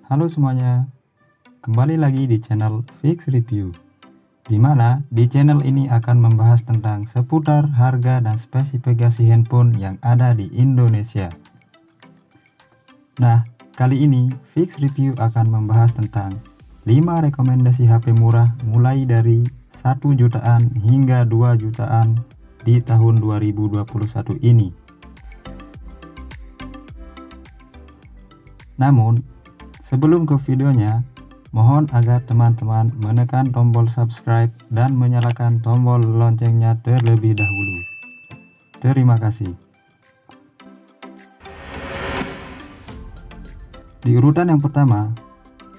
Halo semuanya, kembali lagi di channel Fix Review, di mana di channel ini akan membahas tentang seputar harga dan spesifikasi handphone yang ada di Indonesia. Nah, kali ini Fix Review akan membahas tentang 5 rekomendasi HP murah mulai dari 1 jutaan hingga 2 jutaan di tahun 2021 ini. Namun, sebelum ke videonya, mohon agar teman-teman menekan tombol subscribe dan menyalakan tombol loncengnya terlebih dahulu. Terima kasih. Di urutan yang pertama,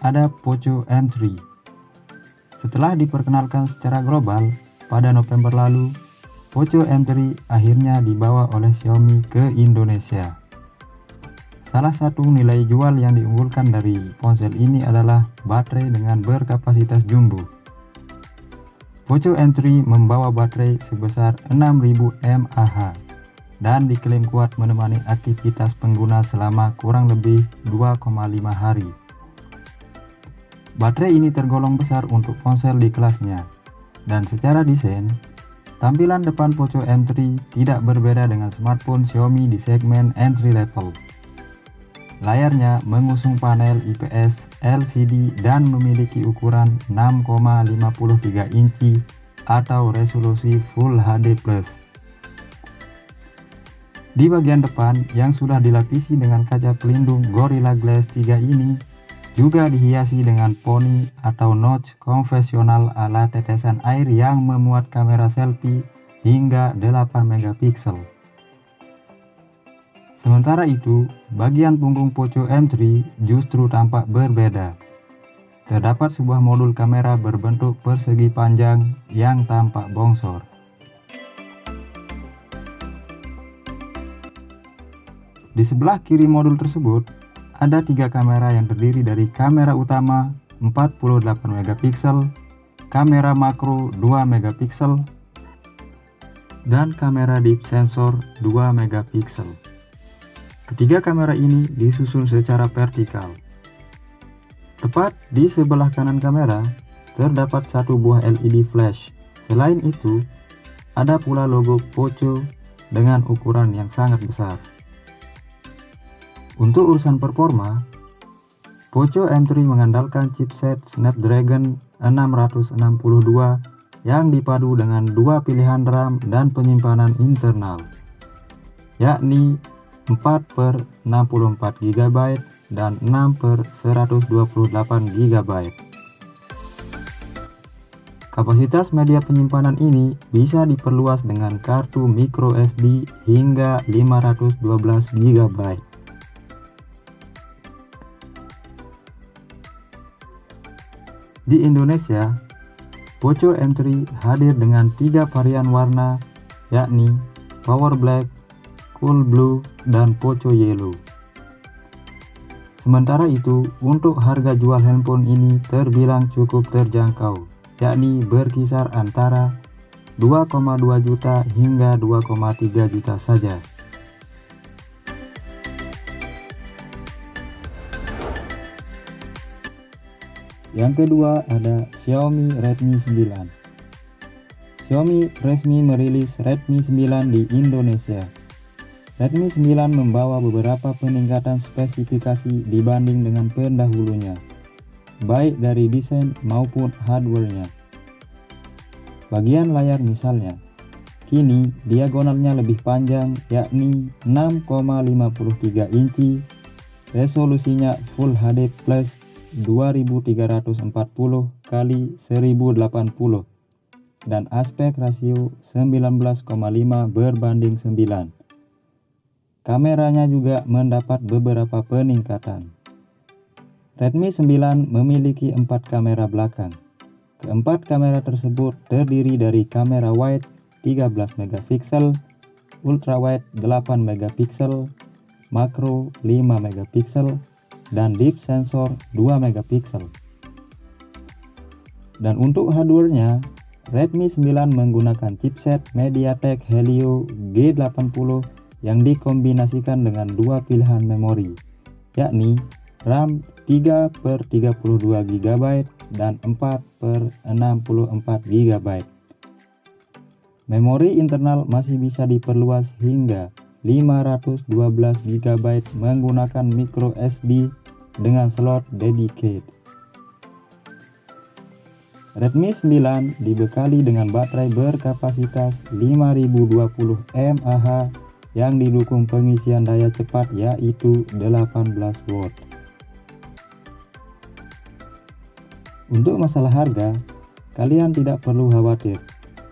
ada Poco M3. Setelah diperkenalkan secara global pada November lalu, Poco M3 akhirnya dibawa oleh Xiaomi ke Indonesia. Salah satu nilai jual yang diunggulkan dari ponsel ini adalah baterai dengan berkapasitas jumbo. Poco M3 membawa baterai sebesar 6000 mAh dan diklaim kuat menemani aktivitas pengguna selama kurang lebih 2,5 hari. Baterai ini tergolong besar untuk ponsel di kelasnya, dan secara desain, tampilan depan Poco M3 tidak berbeda dengan smartphone Xiaomi di segmen entry level. Layarnya mengusung panel IPS LCD dan memiliki ukuran 6,53 inci atau resolusi Full HD+. Di bagian depan yang sudah dilapisi dengan kaca pelindung Gorilla Glass 3 ini juga dihiasi dengan poni atau notch konvensional ala tetesan air yang memuat kamera selfie hingga 8 megapiksel. Sementara itu, bagian punggung Poco M3 justru tampak berbeda. Terdapat sebuah modul kamera berbentuk persegi panjang yang tampak bongsor. Di sebelah kiri modul tersebut, ada 3 kamera yang terdiri dari kamera utama 48 megapiksel, kamera makro 2 megapiksel, dan kamera deep sensor 2 megapiksel. Ketiga kamera ini disusun secara vertikal. Tepat di sebelah kanan kamera, terdapat satu buah LED flash. Selain itu, ada pula logo Poco dengan ukuran yang sangat besar. Untuk urusan performa, Poco M3 mengandalkan chipset Snapdragon 662 yang dipadu dengan 2 pilihan RAM dan penyimpanan internal, yakni 4/64 GB dan 6/128 GB. Kapasitas media penyimpanan ini bisa diperluas dengan kartu micro SD hingga 512 GB. Di Indonesia, Poco M3 hadir dengan 3 varian warna, yakni Power Black, Cool Blue, dan Poco Yellow. Sementara itu, untuk harga jual handphone ini terbilang cukup terjangkau, yakni berkisar antara 2,2 juta hingga 2,3 juta saja. Yang kedua ada Xiaomi Redmi 9. Xiaomi resmi merilis Redmi 9 di Indonesia. Redmi 9 membawa beberapa peningkatan spesifikasi dibanding dengan pendahulunya, baik dari desain maupun hardware-nya. Bagian layar misalnya, kini diagonalnya lebih panjang, yakni 6,53 inci, resolusinya Full HD Plus 2340 x 1080, dan aspek rasio 19,5:9. Kameranya juga mendapat beberapa peningkatan. Redmi 9 memiliki 4 kamera belakang. Keempat kamera tersebut terdiri dari kamera wide 13 megapiksel, ultrawide 8 megapiksel, makro 5 megapiksel, dan deep sensor 2 megapiksel. Dan untuk hardware-nya, Redmi 9 menggunakan chipset MediaTek Helio G80 yang dikombinasikan dengan 2 pilihan memori, yakni RAM 3/32 GB dan 4/64 GB. Memori internal masih bisa diperluas hingga 512 GB menggunakan micro SD dengan slot dedicated. Redmi 9 dibekali dengan baterai berkapasitas 5020 mAh yang didukung pengisian daya cepat yaitu 18 watt. Untuk masalah harga, kalian tidak perlu khawatir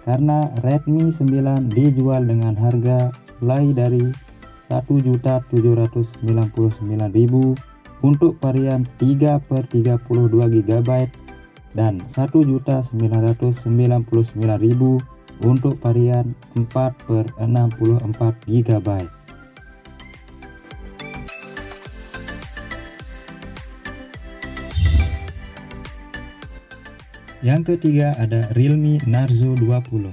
karena Redmi 9 dijual dengan harga mulai dari 1.799.000 untuk varian 3/32 GB dan 1.999.000 untuk varian 4/64 GB. Yang ketiga ada Realme Narzo 20.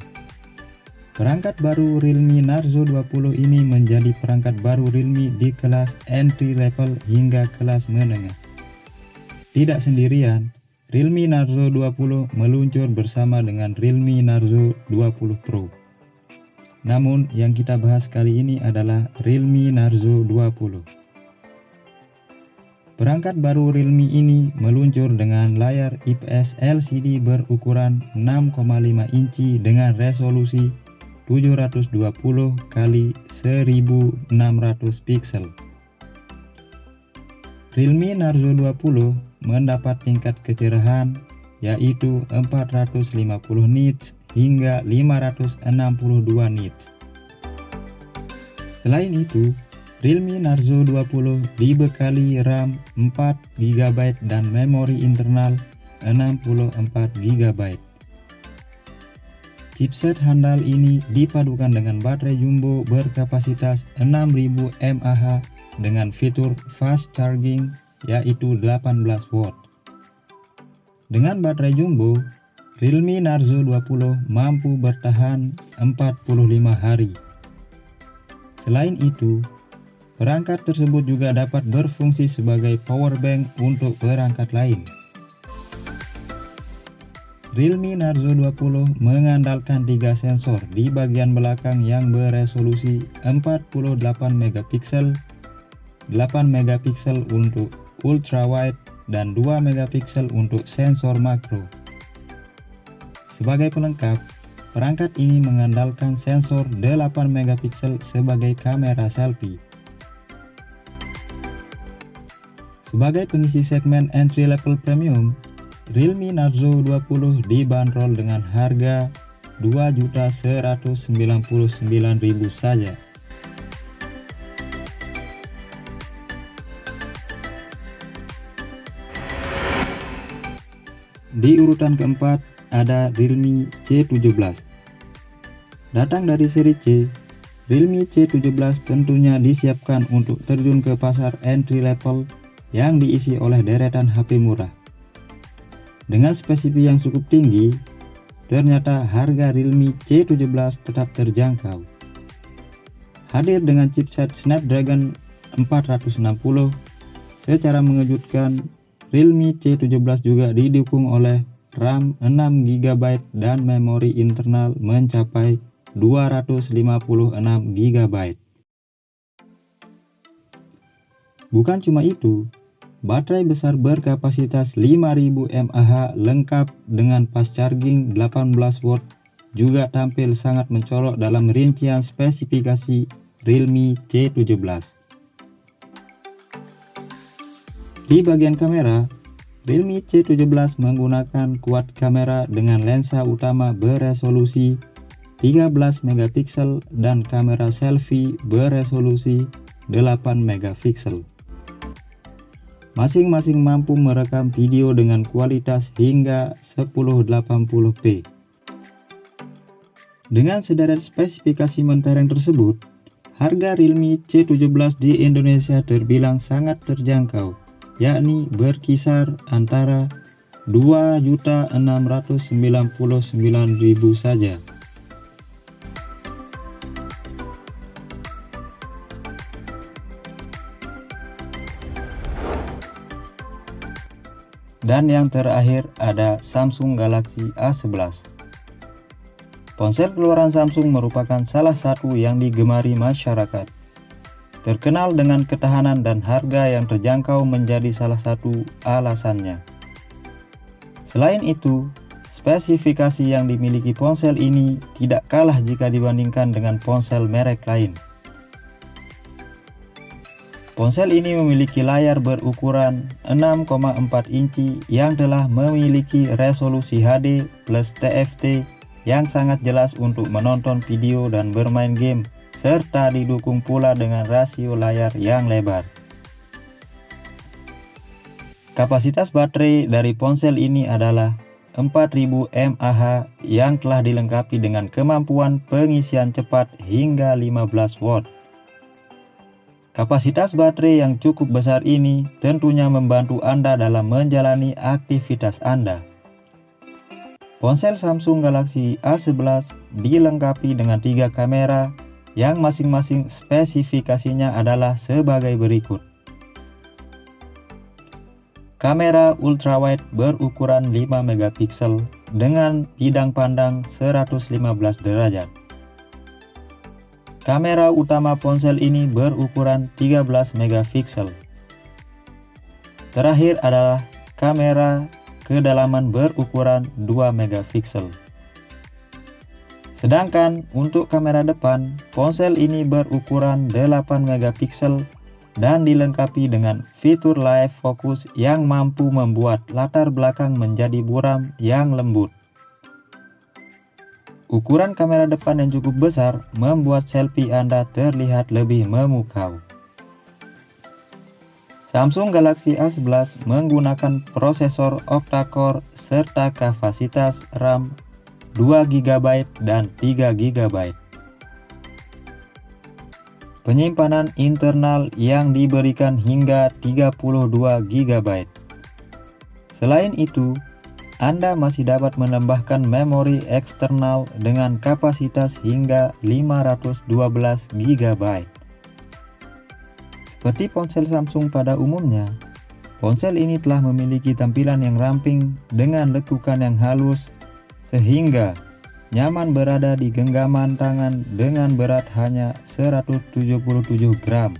Perangkat baru Realme Narzo 20 ini menjadi perangkat baru Realme di kelas entry level hingga kelas menengah. Tidak sendirian, Realme Narzo 20 meluncur bersama dengan Realme Narzo 20 Pro. Namun yang kita bahas kali ini adalah Realme Narzo 20. Perangkat baru Realme ini meluncur dengan layar IPS LCD berukuran 6,5 inci dengan resolusi 720 x 1600 pixel. Realme Narzo 20 mendapat tingkat kecerahan yaitu 450 nits hingga 562 nits. Selain itu, Realme Narzo 20 dibekali RAM 4 GB dan memori internal 64 GB. Chipset handal ini dipadukan dengan baterai jumbo berkapasitas 6000 mAh dengan fitur fast charging yaitu 18 watt. Dengan baterai jumbo, Realme Narzo 20 mampu bertahan 45 hari. Selain itu, perangkat tersebut juga dapat berfungsi sebagai power bank untuk perangkat lain. Realme Narzo 20 mengandalkan 3 sensor di bagian belakang yang beresolusi 48 megapiksel, 8 megapiksel untuk ultrawide dan 2 megapiksel untuk sensor makro. Sebagai pelengkap, perangkat ini mengandalkan sensor 8 megapiksel sebagai kamera selfie. Sebagai pengisi segmen entry level premium, Realme Narzo 20 dibanderol dengan harga Rp2.199.000 saja. Di urutan keempat ada Realme C17. Datang dari seri C, Realme C17 tentunya disiapkan untuk terjun ke pasar entry level yang diisi oleh deretan HP murah. Dengan spesifik yang cukup tinggi, ternyata harga Realme C17 tetap terjangkau. Hadir dengan chipset Snapdragon 460, secara mengejutkan Realme C17 juga didukung oleh RAM 6 GB dan memori internal mencapai 256 GB. Bukan cuma itu, baterai besar berkapasitas 5000 mAh lengkap dengan fast charging 18 watt juga tampil sangat mencolok dalam rincian spesifikasi Realme C17. Di bagian kamera, Realme C17 menggunakan quad kamera dengan lensa utama beresolusi 13 megapiksel dan kamera selfie beresolusi 8 megapiksel. Masing-masing mampu merekam video dengan kualitas hingga 1080p. Dengan sederet spesifikasi mentereng tersebut, harga Realme C17 di Indonesia terbilang sangat terjangkau, yakni berkisar antara Rp2.699.000 saja. Dan yang terakhir ada Samsung Galaxy A11. Ponsel keluaran Samsung merupakan salah satu yang digemari masyarakat. Terkenal dengan ketahanan dan harga yang terjangkau menjadi salah satu alasannya. Selain itu, spesifikasi yang dimiliki ponsel ini tidak kalah jika dibandingkan dengan ponsel merek lain. Ponsel ini memiliki layar berukuran 6,4 inci yang telah memiliki resolusi HD plus TFT yang sangat jelas untuk menonton video dan bermain game, serta didukung pula dengan rasio layar yang lebar. Kapasitas baterai dari ponsel ini adalah 4000 mAh yang telah dilengkapi dengan kemampuan pengisian cepat hingga 15 watt. Kapasitas baterai yang cukup besar ini tentunya membantu Anda dalam menjalani aktivitas Anda. Ponsel Samsung Galaxy A11 dilengkapi dengan 3 kamera yang masing-masing spesifikasinya adalah sebagai berikut. Kamera ultrawide berukuran 5 megapiksel dengan bidang pandang 115 derajat. Kamera utama ponsel ini berukuran 13 megapiksel. Terakhir adalah kamera kedalaman berukuran 2 megapiksel. Sedangkan untuk kamera depan, ponsel ini berukuran 8 megapiksel dan dilengkapi dengan fitur live focus yang mampu membuat latar belakang menjadi buram yang lembut. Ukuran kamera depan yang cukup besar membuat selfie Anda terlihat lebih memukau. Samsung Galaxy A11 menggunakan prosesor octa-core serta kapasitas RAM 2 GB dan 3 GB. Penyimpanan internal yang diberikan hingga 32 GB. Selain itu, Anda masih dapat menambahkan memori eksternal dengan kapasitas hingga 512 GB. Seperti ponsel Samsung pada umumnya, ponsel ini telah memiliki tampilan yang ramping dengan lekukan yang halus sehingga nyaman berada di genggaman tangan dengan berat hanya 177 gram.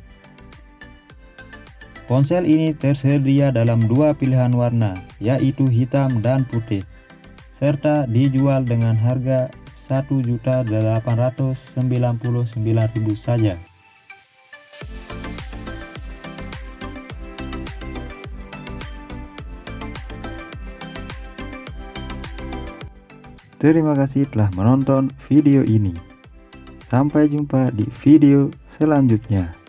Ponsel ini tersedia dalam 2 pilihan warna, yaitu hitam dan putih, serta dijual dengan harga Rp1.899.000 saja. Terima kasih telah menonton video ini. Sampai jumpa di video selanjutnya.